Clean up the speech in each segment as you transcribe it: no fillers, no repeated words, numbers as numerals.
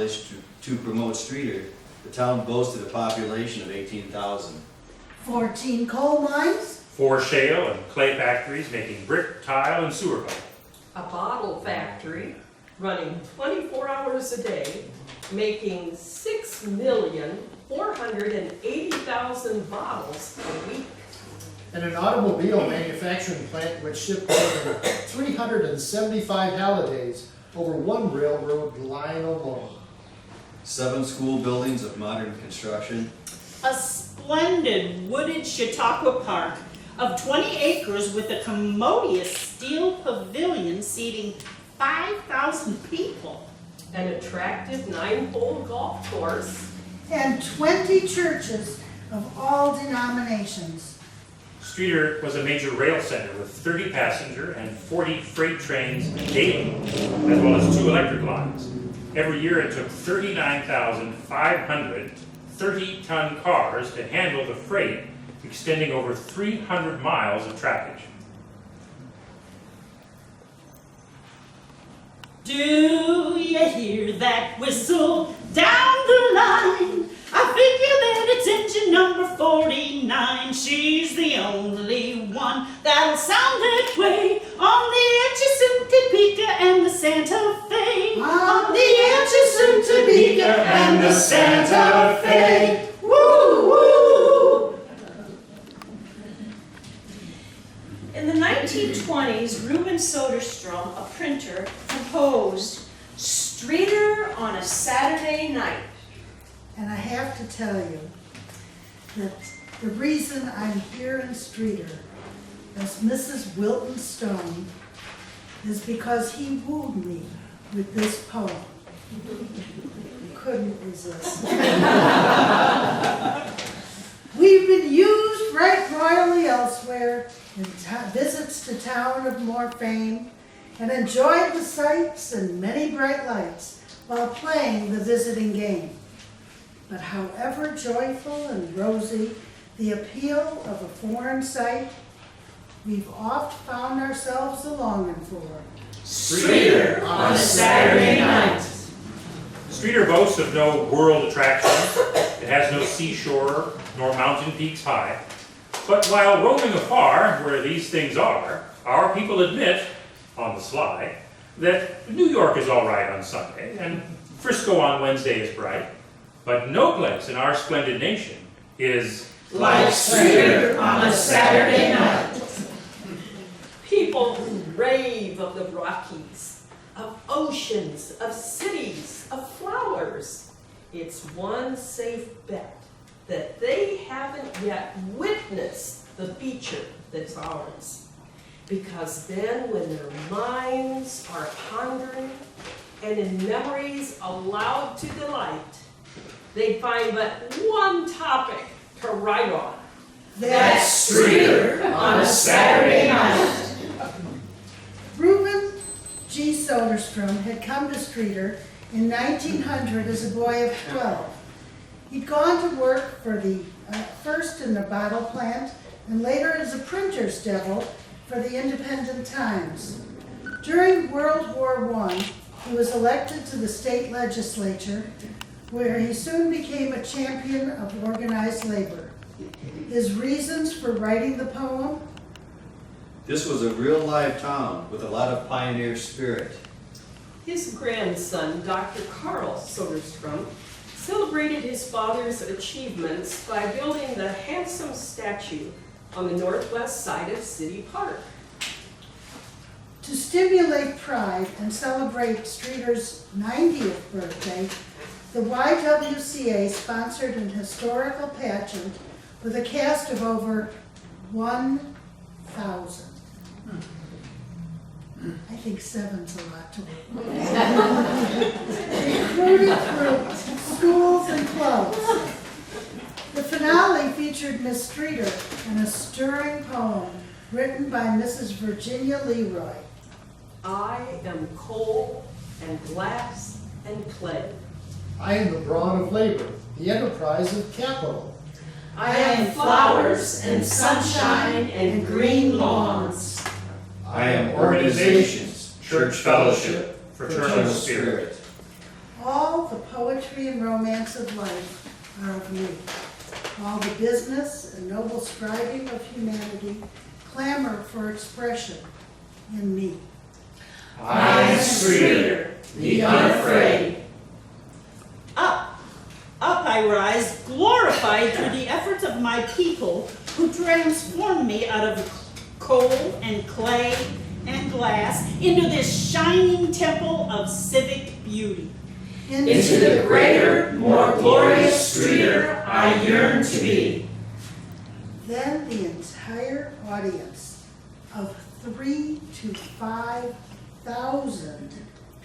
established to promote Streator, the town boasted a population of 18,000. 14 coal mines, 4 shale and clay factories making brick, tile, and sewer pipe. A bottle factory running 24 hours a day, making 6,480,000 bottles a week. And an automobile manufacturing plant which shipped more than 375 holidays over one railroad line alone. 7 school buildings of modern construction. A splendid wooded Chautauqua Park of 20 acres with a commodious steel pavilion seating 5,000 people. An attractive 9-hole golf course. and 20 churches of all denominations. Streator was a major rail center with 30 passenger and 40 freight trains daily, as well as 2 electric lines. Every year it took 39,500 30-ton cars to handle the freight, extending over 300 miles of trackage. Do you hear that whistle down the line? I figure that it's engine number 49. She's the only one that'll sound that way on the edge of Topeka and the Santa Fe. On the edge of Topeka and the Santa Fe. Woo, woo! In the 1920s, Reuben Soderstrom, a printer, composed Streator on a Saturday Night. And I have to tell you that the reason I'm here in Streator as Mrs. Wilton Stone is because he wooed me with this poem. Couldn't resist. We've been used right royally elsewhere in visits to town of more fame, and enjoyed the sights and many bright lights while playing the visiting game. But however joyful and rosy the appeal of a foreign sight, we've oft found ourselves a longing for Streator on a Saturday Night. Streator boasts of no world attractions. It has no seashore nor mountain peaks high. But while roaming afar where these things are, our people admit, on the sly, that New York is all right on Sunday, and Frisco on Wednesday is bright, but no place in our splendid nation is Like Streator on a Saturday Night. People rave of the Rockies, of oceans, of cities, of flowers. It's one safe bet that they haven't yet witnessed the feature that's ours. Because then when their minds are pondering and in memories allowed to delight, they find but one topic to write on. That's Streator on a Saturday Night. Reuben G. Soderstrom had come to Streator in 1900 as a boy of 12. He'd gone to work for first in the bottle plant and later as a printer's devil for the Independent Times. During World War I, he was elected to the state legislature, where he soon became a champion of organized labor. His reasons for writing the poem? This was a real live town with a lot of pioneer spirit. His grandson, Dr. Carl Soderstrom, celebrated his father's achievements by building the handsome statue on the northwest side of City Park. To stimulate pride and celebrate Streator's 90th birthday, the YWCA sponsored an historical pageant with a cast of over 1,000. I think 7's a lot to work with. Recruited through schools and clubs. The finale featured Miss Streator and a stirring poem written by Mrs. Virginia Leroy. I am coal and glass and clay. I am the brawn of labor, the enterprise of capital. I am flowers and sunshine and green lawns. I am organizations, church fellowship, fraternal spirit. All the poetry and romance of life are of me. All the business and noble striving of humanity clamor for expression in me. I am Streator, the unafraid. Up I rise, glorified through the efforts of my people who transformed me out of coal and clay and glass into this shining temple of civic beauty. Into the greater, more glorious Streator I yearn to be. Then the entire audience of 3,000 to 5,000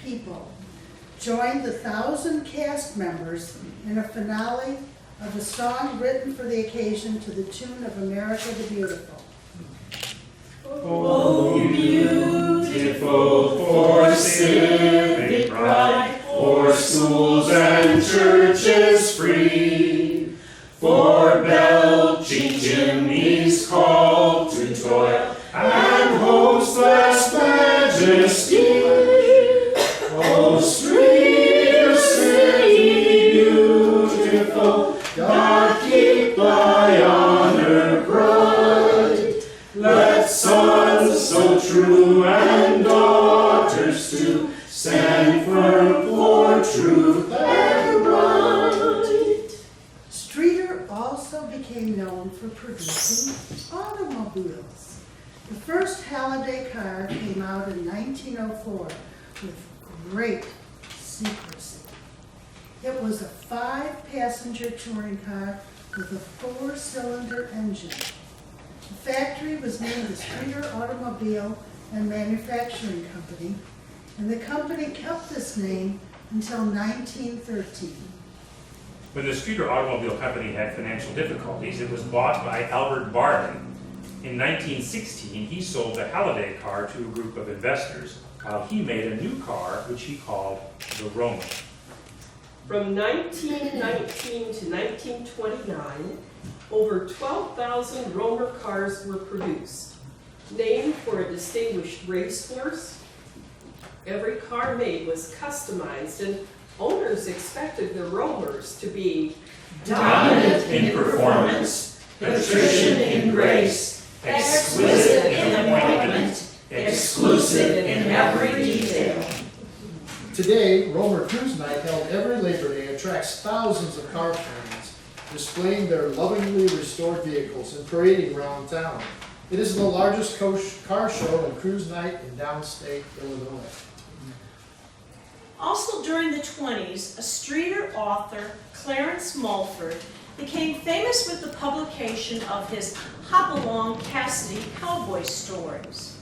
people joined the 1,000 cast members in a finale of a song written for the occasion to the tune of America the Beautiful. Oh, beautiful for civic pride, for schools and churches free, for belching chimneys called to toil, and hope's last majesty. Oh, Streator City beautiful, God keep thy honor bright. Let sons so true and daughters too stand firm for truth and right. Streator also became known for producing automobiles. The first Halliday car came out in 1904 with great secrecy. It was a 5-passenger touring car with a 4-cylinder engine. The factory was named the Streator Automobile and Manufacturing Company, and the company kept this name until 1913. When the Streator Automobile Company had financial difficulties, it was bought by Albert Barley. In 1916, he sold the Halliday car to a group of investors, while he made a new car, which he called the Roman. From 1919 to 1929, over 12,000 Romer cars were produced. Named for a distinguished racehorse, every car made was customized, and owners expected the Romers to be Dominant in performance, patrician in grace, exquisite in appointment, exclusive in every detail. Today, Romer Cruise Night, held every Labor Day, attracts thousands of car fans, displaying their lovingly restored vehicles and parading around town. It is the largest car show and cruise night in downstate Illinois. Also during the 20s, a Streator author, Clarence Mulford, became famous with the publication of his Hopalong Cassidy cowboy stories.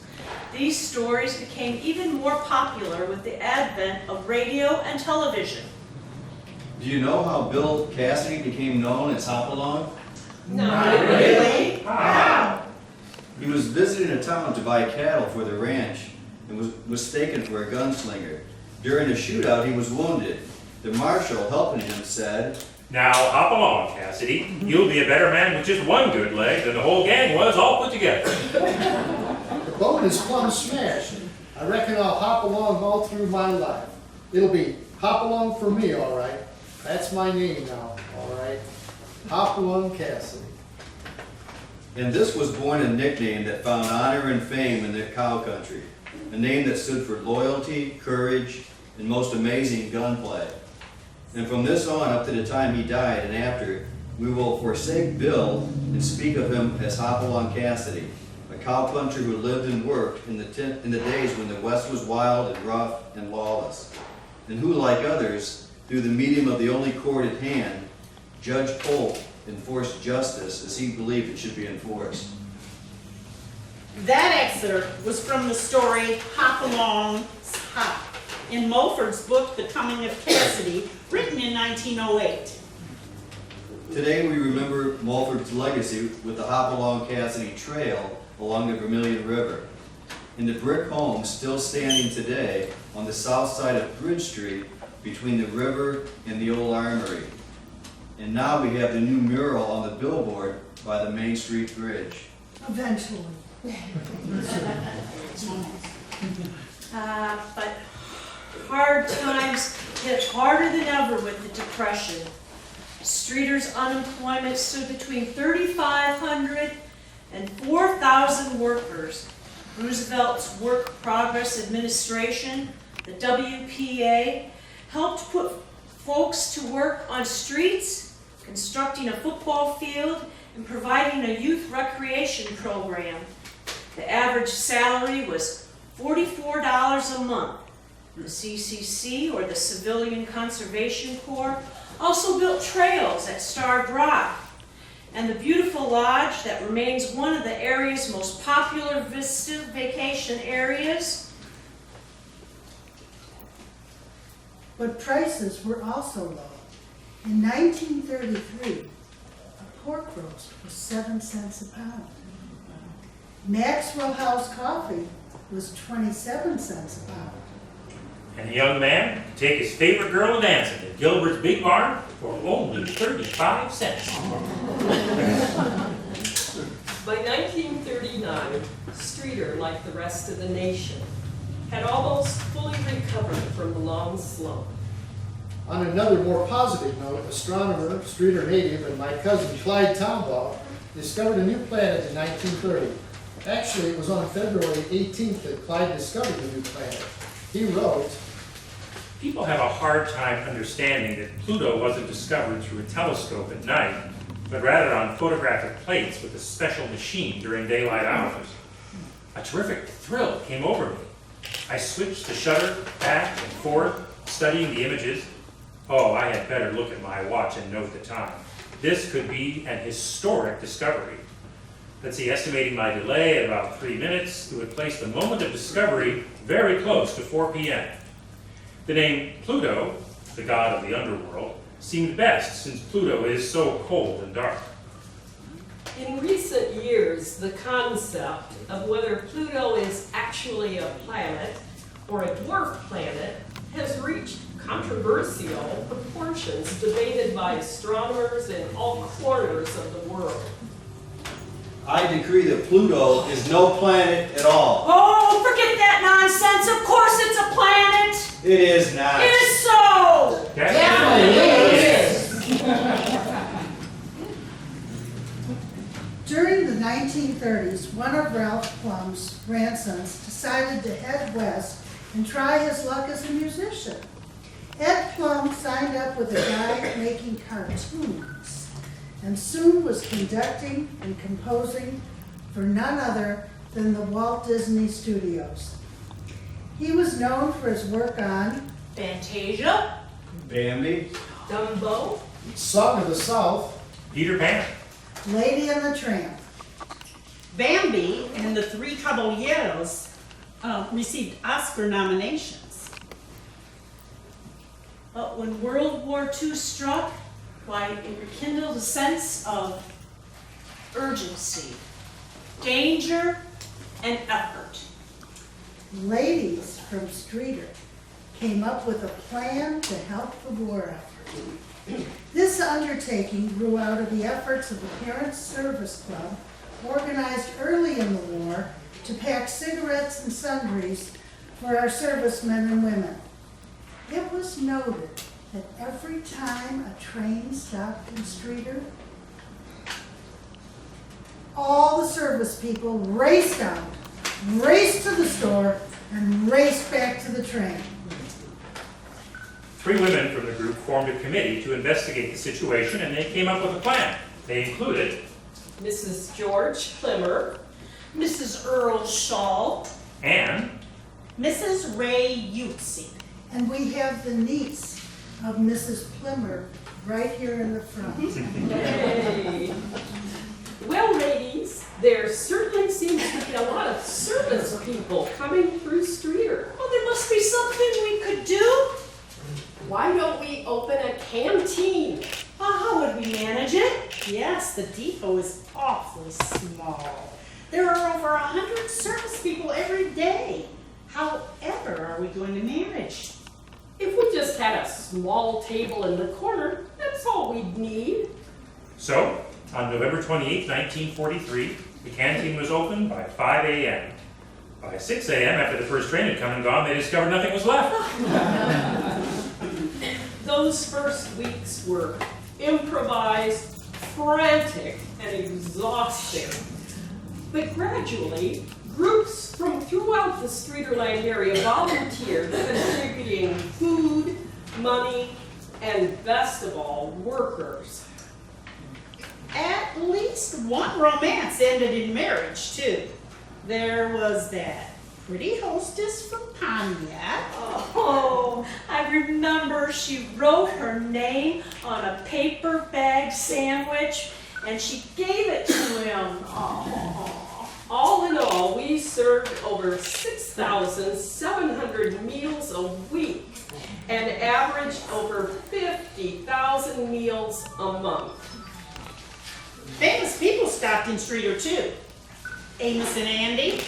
These stories became even more popular with the advent of radio and television. Do you know how Bill Cassidy became known as Hopalong? not Really? How? He was visiting a town to buy cattle for the ranch and was mistaken for a gunslinger. During a shootout, he was wounded. The marshal helping him said, Now hop along, Cassidy. You'll be a better man with just one good leg than the whole gang was all put together. The bone is plumb smashed. I reckon I'll hop along all through my life. It'll be hop along for me, all right. That's my name now, all right. Hop along Cassidy. and this was born a nickname that found honor and fame in the cow country, a name that stood for loyalty, courage, and most amazing gunplay. And from this on up to the time he died and after, we will forsake Bill and speak of him as Hopalong Cassidy, a cowpuncher who lived and worked in the days when the West was wild and rough and lawless, and who, like others, through the medium of the only court at hand, Judge Polk enforced justice as he believed it should be enforced. That excerpt was from the story Hopalong's Hop in Mulford's book, The Coming of Cassidy, written in 1908. Today we remember Mulford's legacy with the Hopalong Cassidy Trail along the Vermilion River. In the brick home still standing today on the south side of Bridge Street between the river and the old armory. And now we have the new mural on the billboard by the Main Street Bridge. Eventually. But hard times hit harder than ever with the Depression. Streator's unemployment stood between 3,500 and 4,000 workers. Roosevelt's Work Progress Administration, the WPA, helped put folks to work on streets, constructing a football field, and providing a youth recreation program. The average salary was $44 a month. The CCC, or the Civilian Conservation Corps, also built trails at Starved Rock, and the beautiful lodge that remains one of the area's most popular vacation areas. But prices were also low. In 1933, a pork roast was 7 cents a pound. Maxwell House coffee was 27 cents a pound. And a young man could take his favorite girl dancing at Gilbert's Big Barn for only 35 cents. By 1939, Streator, like the rest of the nation, had almost fully recovered from the long slump. On another more positive note, astronomer, Streator native, and my cousin Clyde Tombaugh discovered a new planet in 1930. Actually, it was on February 18th that Clyde discovered the new planet. He wrote, People have a hard time understanding that Pluto wasn't discovered through a telescope at night, but rather on photographic plates with a special machine during daylight hours. A terrific thrill came over me. I switched the shutter back and forth, studying the images. Oh, I had better look at my watch and note the time. This could be an historic discovery. Let's see, estimating my delay at about 3 minutes, it would place the moment of discovery very close to 4 p.m. The name Pluto, the god of the underworld, seemed best since Pluto is so cold and dark. In recent years, the concept of whether Pluto is actually a planet or a dwarf planet has reached controversial proportions, debated by astronomers in all corners of the world. I decree that Pluto is no planet at all. Oh, forget that nonsense. Of course it's a planet. It is not. It is so. During the 1930s, one of Ralph Plum's grandsons decided to head west and try his luck as a musician. Ed Plum signed up with a guy making cartoons, and soon was conducting and composing for none other than the Walt Disney Studios. He was known for his work on Fantasia. Bambi. Dumbo, Song of the South, Peter Pan. Lady and the Tramp. Bambi and the Three Caballeros received Oscar nominations. But when World War II struck, why, it rekindled a sense of urgency, danger, and effort. Ladies from Streator came up with a plan to help the war effort. This undertaking grew out of the efforts of the Parents Service Club, organized early in the war to pack cigarettes and sundries for our servicemen and women. It was noted that every time a train stopped in Streator, all the service people raced out, raced to the store, and raced back to the train. 3 women from the group formed a committee to investigate the situation, and they came up with a plan. They included Mrs. George Plimmer, Mrs. Earl Shaw, and Mrs. Ray Utsi. And we have the niece of Mrs. Plimmer right here in the front. Hey. Well, ladies, there certainly seems to be a lot of service people coming through Streator. well, there must be something we could do. Why don't we open a canteen? How would we manage it? Yes, the depot is awfully small. There are over 100 service people every day. However, are we going to manage? If we just had a small table in the corner, that's all we'd need. so, on November 28, 1943, the canteen was opened by 5 a.m. By 6 a.m., after the first train had come and gone, they discovered nothing was left. Those first weeks were improvised, frantic, and exhausting. But gradually, groups from throughout the Streator Library volunteered, contributing food, money, and best of all, workers. At least one romance ended in marriage, too. There was that pretty hostess from Pontiac. Oh, I remember she wrote her name on a paper bag sandwich and she gave it to him. Oh. All in all, we served over 6,700 meals a week and averaged over 50,000 meals a month. Famous people stopped in Streator, too. Amos and Andy.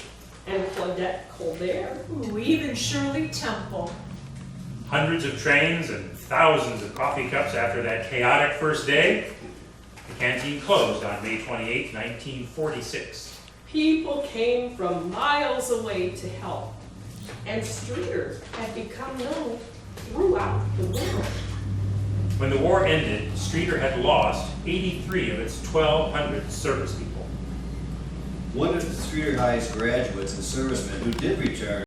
And Claudette Colbert. Ooh, even Shirley Temple. Hundreds of trains and thousands of coffee cups after that chaotic first day, the canteen closed on May 28, 1946. People came from miles away to help, and Streator had become known throughout the world. When the war ended, Streator had lost 83 of its 1,200 service people. One of the Streator High's graduates and servicemen who did return